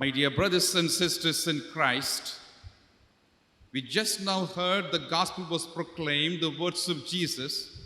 My dear brothers and sisters in Christ, we just now heard the gospel was proclaimed, the words of Jesus.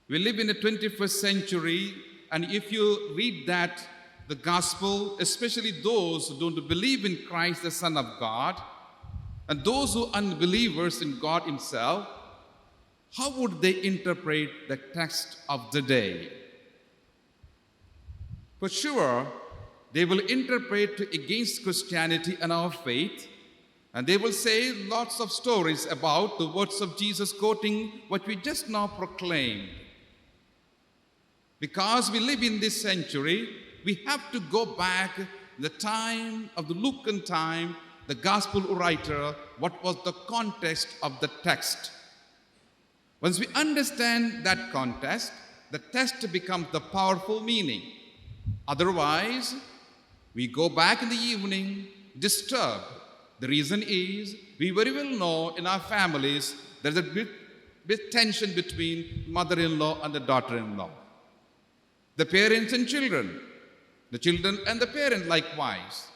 We live in the 21st century, and if you read that, the gospel, especially those who don't believe in Christ, the Son of God, and those who are unbelievers in God Himself, how would they interpret the text of the day? For sure, they will interpret against Christianity and our faith, and they will say lots of stories about the words of Jesus, quoting what we just now proclaimed. Because we live in this century, we have to go back the time of the Lucan time, the gospel writer, what was the context of the text. Once we understand that context, the text becomes the powerful meaning. Otherwise, we go back in the evening, disturbed. The reason is, we very well know in our families, there's a bit tension between mother-in-law and the daughter-in-law. The parents and children, the children and the parent likewise.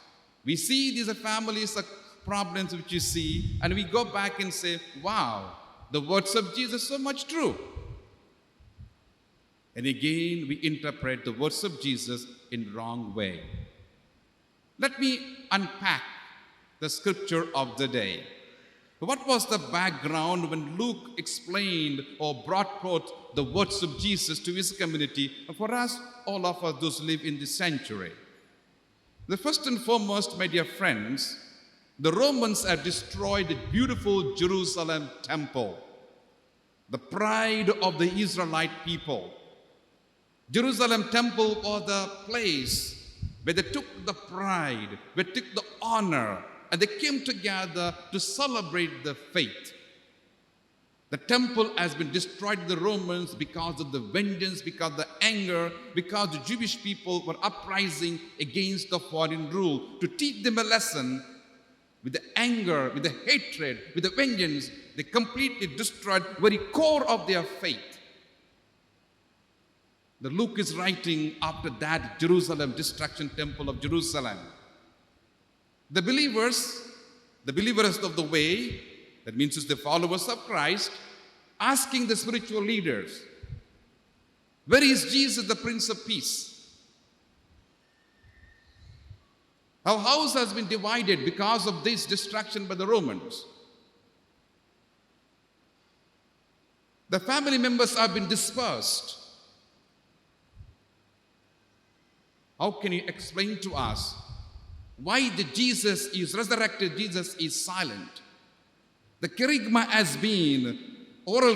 We see these families are problems which you see, and we go back and say, wow, the words of Jesus are so much true. And again, we interpret the words of Jesus in wrong way. Let me unpack the scripture of the day. What was the background when Luke explained or brought forth the words of Jesus to his community, and for us, all of us, those who live in this century? The first and foremost, my dear friends, the Romans had destroyed the beautiful Jerusalem temple, the pride of the Israelite people. Jerusalem temple was the place where they took the pride, where they took the honor, and they came together to celebrate the faith. The temple has been destroyed by the Romans because of the vengeance, because of the anger, because the Jewish people were uprising against the foreign rule. To teach them a lesson, with the anger, with the hatred, with the vengeance, they completely destroyed the very core of their faith. The Luke is writing after that Jerusalem destruction, temple of Jerusalem. The believers of the way, that means it's the followers of Christ, asking the spiritual leaders, where is Jesus, the Prince of Peace? Our house has been divided because of this destruction by the Romans. The family members have been dispersed. How can you explain to us why the Jesus is resurrected, Jesus is silent? The kerygma has been, oral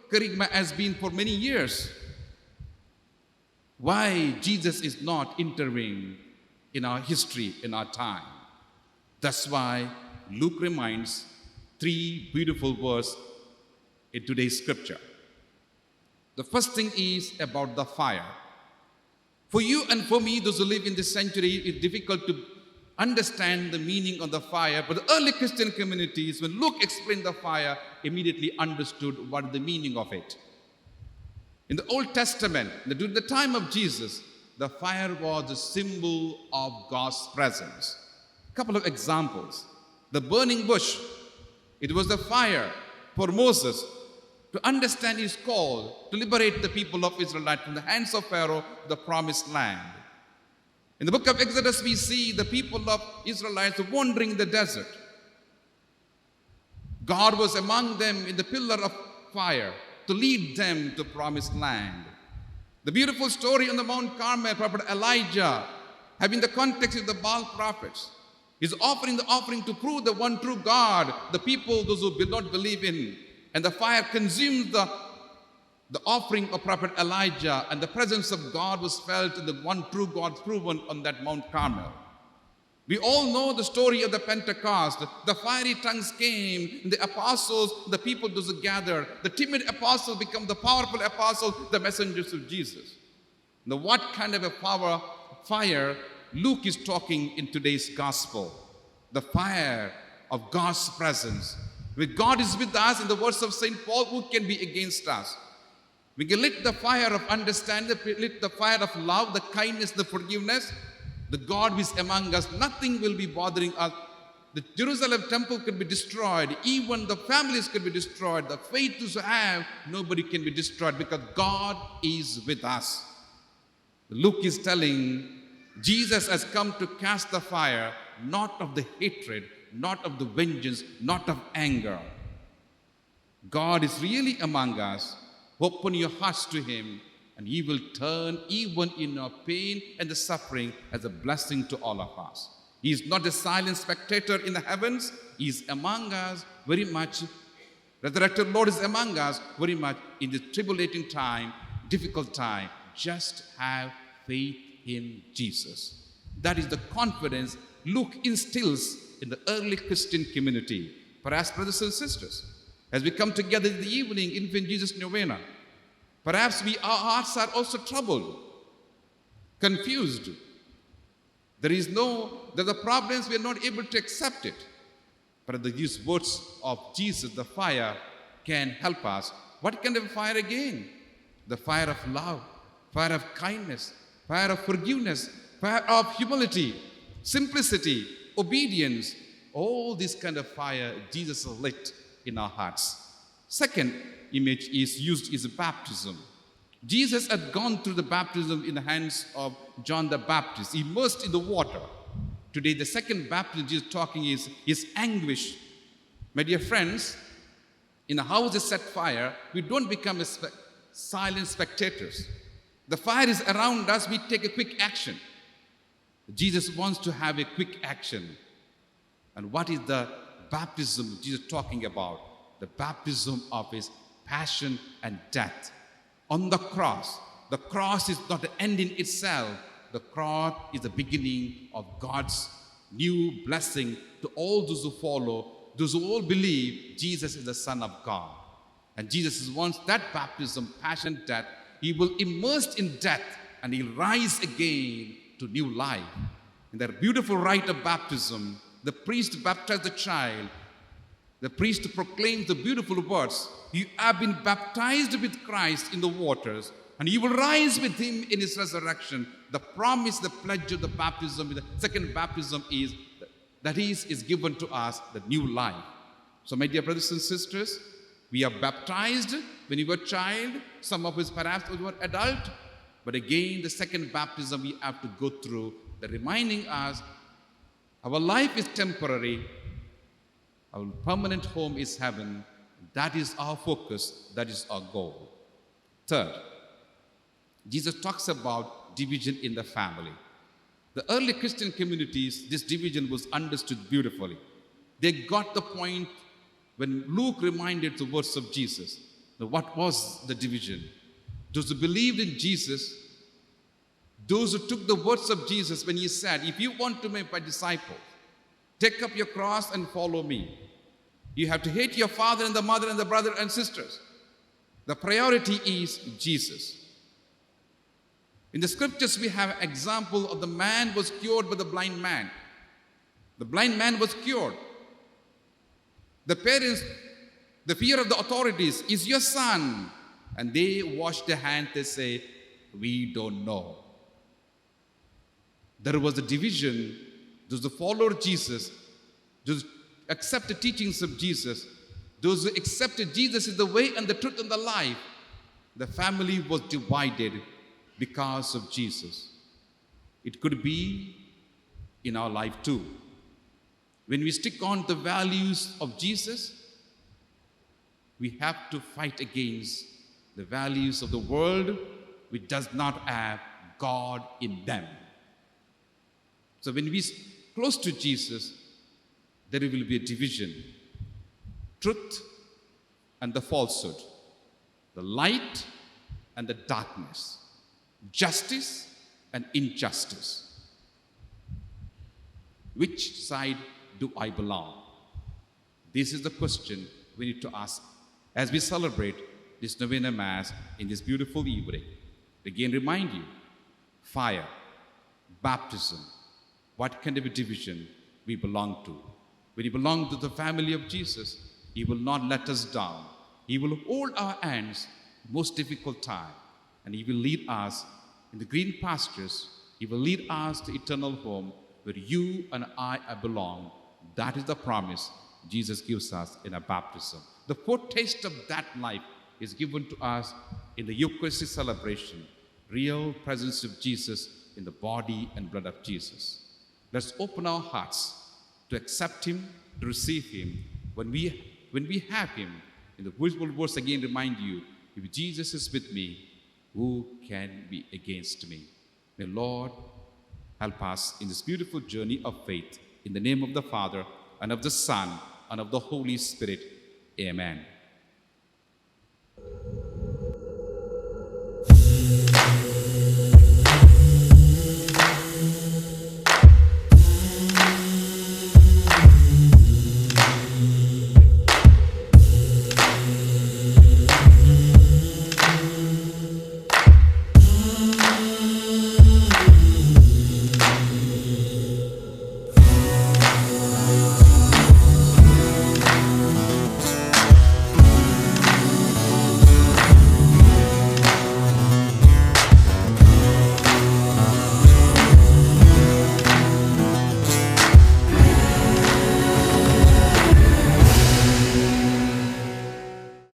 kerygma has been for many years. Why Jesus is not intervening in our history, in our time? That's why Luke reminds three beautiful words in today's scripture. The first thing is about the fire. For you and for me, those who live in this century, it's difficult to understand the meaning of the fire, but the early Christian communities, when Luke explained the fire, immediately understood what the meaning of it. In the Old Testament, during the time of Jesus, the fire was a symbol of God's presence. A couple of examples. The burning bush, it was the fire for Moses to understand his call to liberate the people of Israel from the hands of Pharaoh, the promised land. In the book of Exodus, we see the people of Israelites wandering in the desert. God was among them in the pillar of fire to lead them to promised land. The beautiful story on the Mount Carmel, Prophet Elijah, having the context of the Baal prophets, is offering the offering to prove the one true God, the people, those who did not believe in. And the fire consumed the offering of Prophet Elijah, and the presence of God was felt in the one true God proven on that Mount Carmel. We all know the story of the Pentecost. The fiery tongues came, and the apostles, the people those who gathered, the timid apostles become the powerful apostles, the messengers of Jesus. Now, what kind of a fire Luke is talking in today's gospel? The fire of God's presence. When God is with us, in the words of St. Paul, who can be against us? We can lit the fire of understanding, lit the fire of love, the kindness, the forgiveness. the God who is among us, nothing will be bothering us. The Jerusalem temple could be destroyed. Even the families could be destroyed. The faith we have, nobody can be destroyed because God is with us. Luke is telling Jesus has come to cast the fire, not of the hatred, not of the vengeance, not of anger. God is really among us. Open your hearts to Him, and He will turn even in our pain and the suffering as a blessing to all of us. He is not a silent spectator in the heavens. He is among us very much. Resurrected Lord is among us very much in this tribulating time, difficult time. Just have faith in Jesus. That is the confidence Luke instills in the early Christian community. Perhaps, brothers and sisters, as we come together in the evening, Infant Jesus Novena, perhaps our hearts are also troubled, confused. There are the problems, we are not able to accept it. But these words of Jesus, the fire, can help us. What kind of fire again? The fire of love, fire of kindness, fire of forgiveness, fire of humility, simplicity, obedience. All this kind of fire Jesus has lit in our hearts. Second image is used is baptism. Jesus had gone through the baptism in the hands of John the Baptist, immersed in the water. Today, the second baptism Jesus is talking is anguish. My dear friends, in a house is set fire, we don't become silent spectators. The fire is around us, we take a quick action. Jesus wants to have a quick action. And what is the baptism Jesus is talking about? The baptism of His passion and death. On the cross is not the end in itself. The cross is the beginning of God's new blessing to all those who follow, those who all believe Jesus is the Son of God. And Jesus wants that baptism, passion, death. He will immerse in death and He'll rise again to new life. In that beautiful rite of baptism, the priest baptized the child. The priest proclaims the beautiful words, "You have been baptized with Christ in the waters, and you will rise with Him in His resurrection." The promise, the pledge of the baptism, the second baptism is that is given to us the new life. So, my dear brothers and sisters, we are baptized when you were a child. Some of us perhaps when you were adult. But again, the second baptism we have to go through, the reminding us our life is temporary. Our permanent home is heaven. That is our focus. That is our goal. Third, Jesus talks about division in the family. The early Christian communities, this division was understood beautifully. They got the point when Luke reminded the words of Jesus. Now, what was the division? Those who believed in Jesus, those who took the words of Jesus when He said, "If you want to make my disciple, take up your cross and follow me. You have to hate your father and the mother and the brother and sisters." The priority is Jesus. In the scriptures, we have an example of the man was cured by the blind man. The blind man was cured. The parents, the fear of the authorities, "Is your son?" And they wash their hands, they say, "We don't know." There was a division. Those who followed Jesus, those who accepted the teachings of Jesus, those who accepted Jesus is the way and the truth and the life, the family was divided because of Jesus. It could be in our life too. When we stick on the values of Jesus, we have to fight against the values of the world which does not have God in them. So when we close to Jesus, there will be a division. Truth and the falsehood. The light and the darkness. Justice and injustice. Which side do I belong? This is the question we need to ask as we celebrate this Novena Mass in this beautiful evening. Again, remind you, fire, baptism, what kind of a division we belong to. When we belong to the family of Jesus, He will not let us down. He will hold our hands in the most difficult time, and He will lead us in the green pastures He will lead us to eternal home where you and I belong. That is the promise Jesus gives us in our baptism. The foretaste of that life is given to us in the Eucharistic celebration, real presence of Jesus in the body and blood of Jesus. Let's open our hearts to accept him, to receive him. When we have him, in the visible words again remind you, if Jesus is with me, who can be against me? May Lord help us in this beautiful journey of faith. In the name of the Father, and of the Son, and of the Holy Spirit. Amen.